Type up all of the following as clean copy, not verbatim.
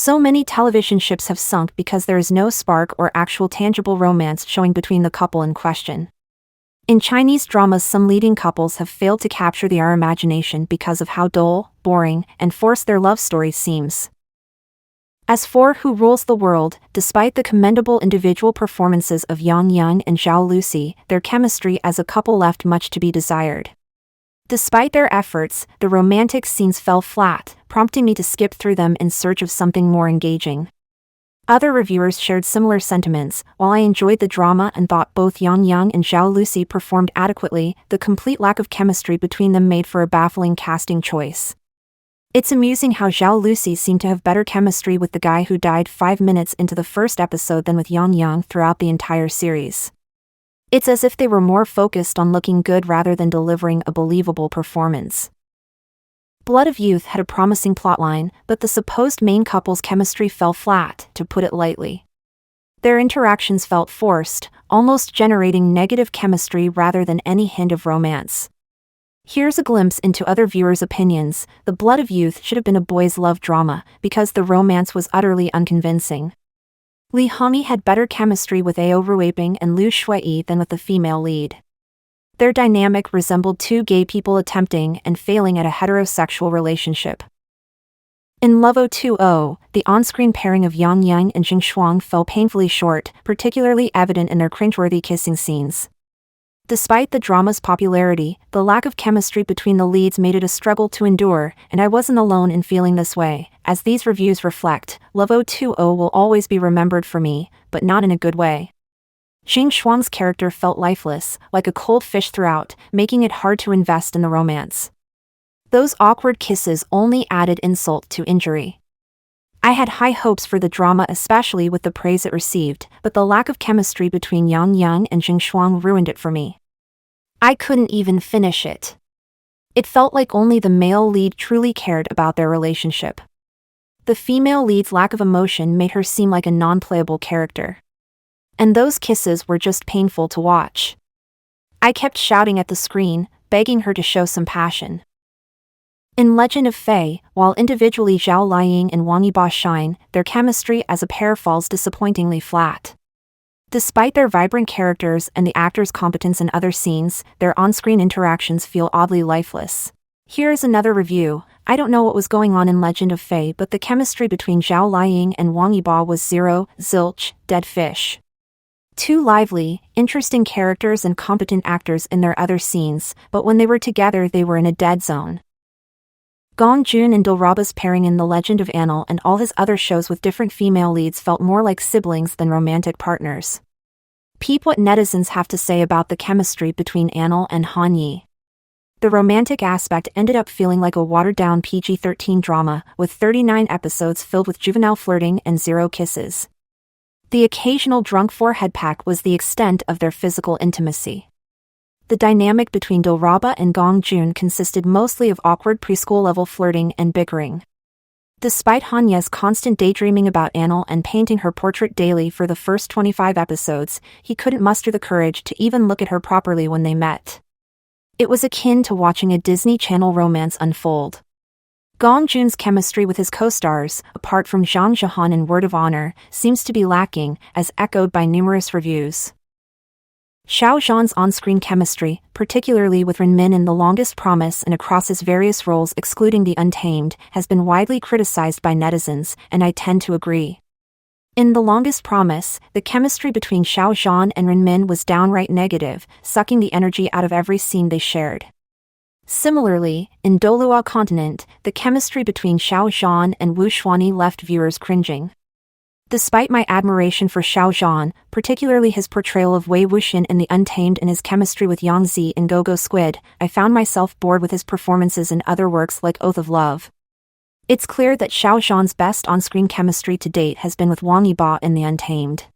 So many television ships have sunk because there is no spark or actual tangible romance showing between the couple in question. In Chinese dramas, some leading couples have failed to capture our imagination because of how dull, boring, and forced their love story seems. As for Who Rules the World, despite the commendable individual performances of Yang Yang and Zhao Lucy, their chemistry as a couple left much to be desired. Despite their efforts, the romantic scenes fell flat, prompting me to skip through them in search of something more engaging. Other reviewers shared similar sentiments. While I enjoyed the drama and thought both Yang Yang and Zhao Lucy performed adequately, the complete lack of chemistry between them made for a baffling casting choice. It's amusing how Zhao Lucy seemed to have better chemistry with the guy who died 5 minutes into the first episode than with Yang Yang throughout the entire series. It's as if they were more focused on looking good rather than delivering a believable performance. Blood of Youth had a promising plotline, but the supposed main couple's chemistry fell flat, to put it lightly. Their interactions felt forced, almost generating negative chemistry rather than any hint of romance. Here's a glimpse into other viewers' opinions. The Blood of Youth should have been a boys' love drama, because the romance was utterly unconvincing. Li Hongyi had better chemistry with Ao Ruiping and Liu Shuiyi than with the female lead. Their dynamic resembled two gay people attempting and failing at a heterosexual relationship. In Love 020, the on-screen pairing of Yang Yang and Jing Shuang fell painfully short, particularly evident in their cringeworthy kissing scenes. Despite the drama's popularity, the lack of chemistry between the leads made it a struggle to endure, and I wasn't alone in feeling this way. As these reviews reflect, Love 020 will always be remembered for me, but not in a good way. Jing Shuang's character felt lifeless, like a cold fish throughout, making it hard to invest in the romance. Those awkward kisses only added insult to injury. I had high hopes for the drama, especially with the praise it received, but the lack of chemistry between Yang Yang and Jing Shuang ruined it for me. I couldn't even finish it. It felt like only the male lead truly cared about their relationship. The female lead's lack of emotion made her seem like a non-playable character. And those kisses were just painful to watch. I kept shouting at the screen, begging her to show some passion. In Legend of Fei, while individually Zhao Liying and Wang Yibo shine, their chemistry as a pair falls disappointingly flat. Despite their vibrant characters and the actors' competence in other scenes, their on-screen interactions feel oddly lifeless. Here's another review. I don't know what was going on in Legend of Fei, but the chemistry between Zhao Liying and Wang Yibo was zero, zilch, dead fish. Two lively, interesting characters and competent actors in their other scenes, but when they were together they were in a dead zone. Gong Jun and Dilraba's pairing in The Legend of Anil and all his other shows with different female leads felt more like siblings than romantic partners. Peep what netizens have to say about the chemistry between Anil and Han Yi. The romantic aspect ended up feeling like a watered-down PG-13 drama, with 39 episodes filled with juvenile flirting and 0 kisses. The occasional drunk forehead pack was the extent of their physical intimacy. The dynamic between Dilraba and Gong Jun consisted mostly of awkward preschool-level flirting and bickering. Despite Hanye's constant daydreaming about Anil and painting her portrait daily for the first 25 episodes, he couldn't muster the courage to even look at her properly when they met. It was akin to watching a Disney Channel romance unfold. Gong Jun's chemistry with his co-stars, apart from Zhang Zhihan in Word of Honor, seems to be lacking, as echoed by numerous reviews. Xiao Zhan's on-screen chemistry, particularly with Renmin in The Longest Promise and across his various roles excluding The Untamed, has been widely criticized by netizens, and I tend to agree. In The Longest Promise, the chemistry between Xiao Zhan and Renmin was downright negative, sucking the energy out of every scene they shared. Similarly, in Dolua Continent, the chemistry between Xiao Zhan and Wu Xuanyi left viewers cringing. Despite my admiration for Xiao Zhan, particularly his portrayal of Wei Wuxian in The Untamed and his chemistry with Yang Zi in Go Go Squid, I found myself bored with his performances in other works like Oath of Love. It's clear that Xiao Zhan's best on-screen chemistry to date has been with Wang Yibo in The Untamed.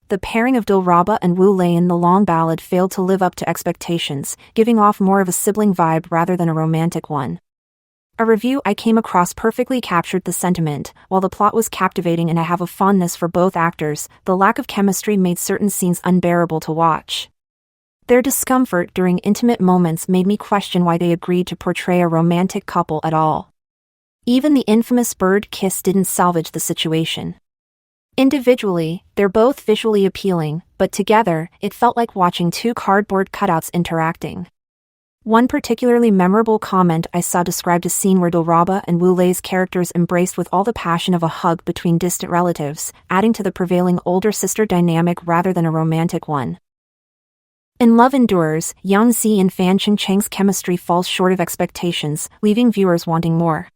The pairing of Dilraba and Wu Lei in The Long Ballad failed to live up to expectations, giving off more of a sibling vibe rather than a romantic one. A review I came across perfectly captured the sentiment. While the plot was captivating and I have a fondness for both actors, the lack of chemistry made certain scenes unbearable to watch. Their discomfort during intimate moments made me question why they agreed to portray a romantic couple at all. Even the infamous bird kiss didn't salvage the situation. Individually, they're both visually appealing, but together, it felt like watching two cardboard cutouts interacting. One particularly memorable comment I saw described a scene where Dilraba and Wu Lei's characters embraced with all the passion of a hug between distant relatives, adding to the prevailing older sister dynamic rather than a romantic one. In Love Endures, Yang Zi and Fan Qingcheng's chemistry falls short of expectations, leaving viewers wanting more.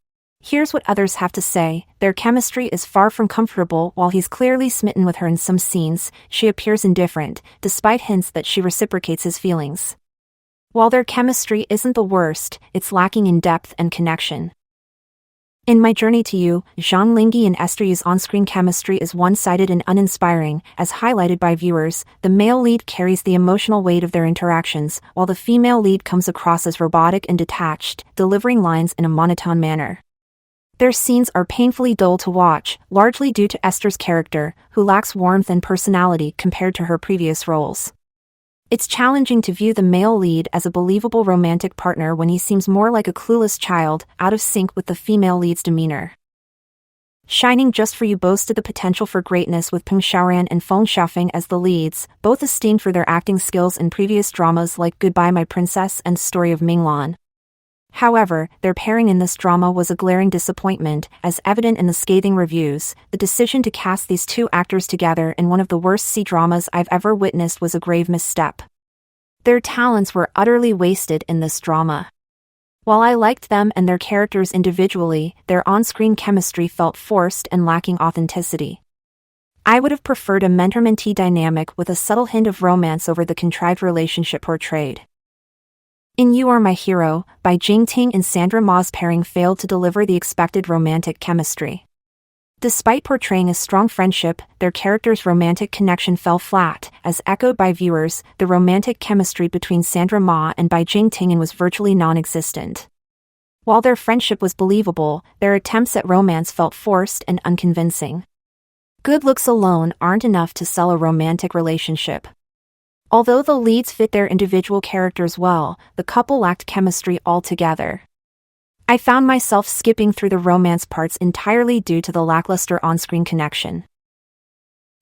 Here's what others have to say: their chemistry is far from comfortable. While he's clearly smitten with her in some scenes, she appears indifferent, despite hints that she reciprocates his feelings. While their chemistry isn't the worst, it's lacking in depth and connection. In My Journey to You, Zhang Lingyi and Esther Yu's on-screen chemistry is one-sided and uninspiring. As highlighted by viewers, the male lead carries the emotional weight of their interactions, while the female lead comes across as robotic and detached, delivering lines in a monotone manner. Their scenes are painfully dull to watch, largely due to Esther's character, who lacks warmth and personality compared to her previous roles. It's challenging to view the male lead as a believable romantic partner when he seems more like a clueless child, out of sync with the female lead's demeanor. Shining Just for You boasted the potential for greatness with Peng Xiaoran and Feng Xiaofeng as the leads, both esteemed for their acting skills in previous dramas like Goodbye My Princess and Story of Minglan. However, their pairing in this drama was a glaring disappointment, as evident in the scathing reviews. The decision to cast these two actors together in one of the worst C-dramas I've ever witnessed was a grave misstep. Their talents were utterly wasted in this drama. While I liked them and their characters individually, their on-screen chemistry felt forced and lacking authenticity. I would have preferred a mentor-mentee dynamic with a subtle hint of romance over the contrived relationship portrayed. In You Are My Hero, by Jing Ting and Sandra Ma's pairing failed to deliver the expected romantic chemistry. Despite portraying a strong friendship, their characters' romantic connection fell flat. As echoed by viewers, the romantic chemistry between Sandra Ma and Bai Jing was virtually non-existent. While their friendship was believable, their attempts at romance felt forced and unconvincing. Good looks alone aren't enough to sell a romantic relationship. Although the leads fit their individual characters well, the couple lacked chemistry altogether. I found myself skipping through the romance parts entirely due to the lackluster on-screen connection.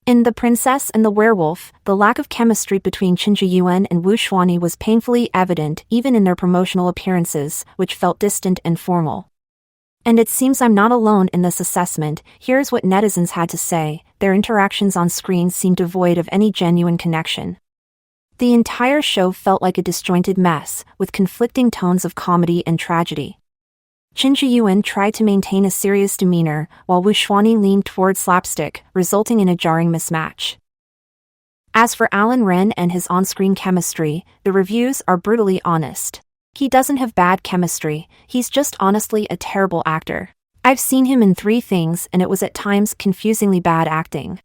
In The Princess and the Werewolf, the lack of chemistry between Qin Zhiyuan and Wu Xuanyi was painfully evident even in their promotional appearances, which felt distant and formal. And it seems I'm not alone in this assessment. Here's what netizens had to say: their interactions on screen seemed devoid of any genuine connection. The entire show felt like a disjointed mess, with conflicting tones of comedy and tragedy. Qin Zhiyuan tried to maintain a serious demeanor, while Wu Xuanyi leaned toward slapstick, resulting in a jarring mismatch. As for Alan Ren and his on-screen chemistry, the reviews are brutally honest. He doesn't have bad chemistry, he's just honestly a terrible actor. I've seen him in 3 things and it was at times confusingly bad acting.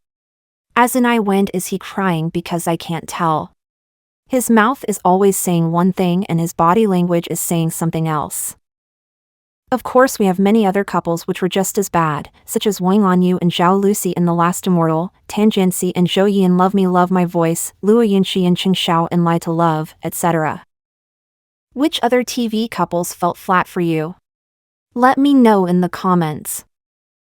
As in, I went, is he crying because I can't tell. His mouth is always saying one thing and his body language is saying something else. Of course, we have many other couples which were just as bad, such as Wang Anyu and Zhao Lucy in The Last Immortal, Tan Jianxi and Zhou Yi in Love Me Love My Voice, Luo Yunxi and Qing Xiao in Lie to Love, etc. Which other TV couples felt flat for you? Let me know in the comments.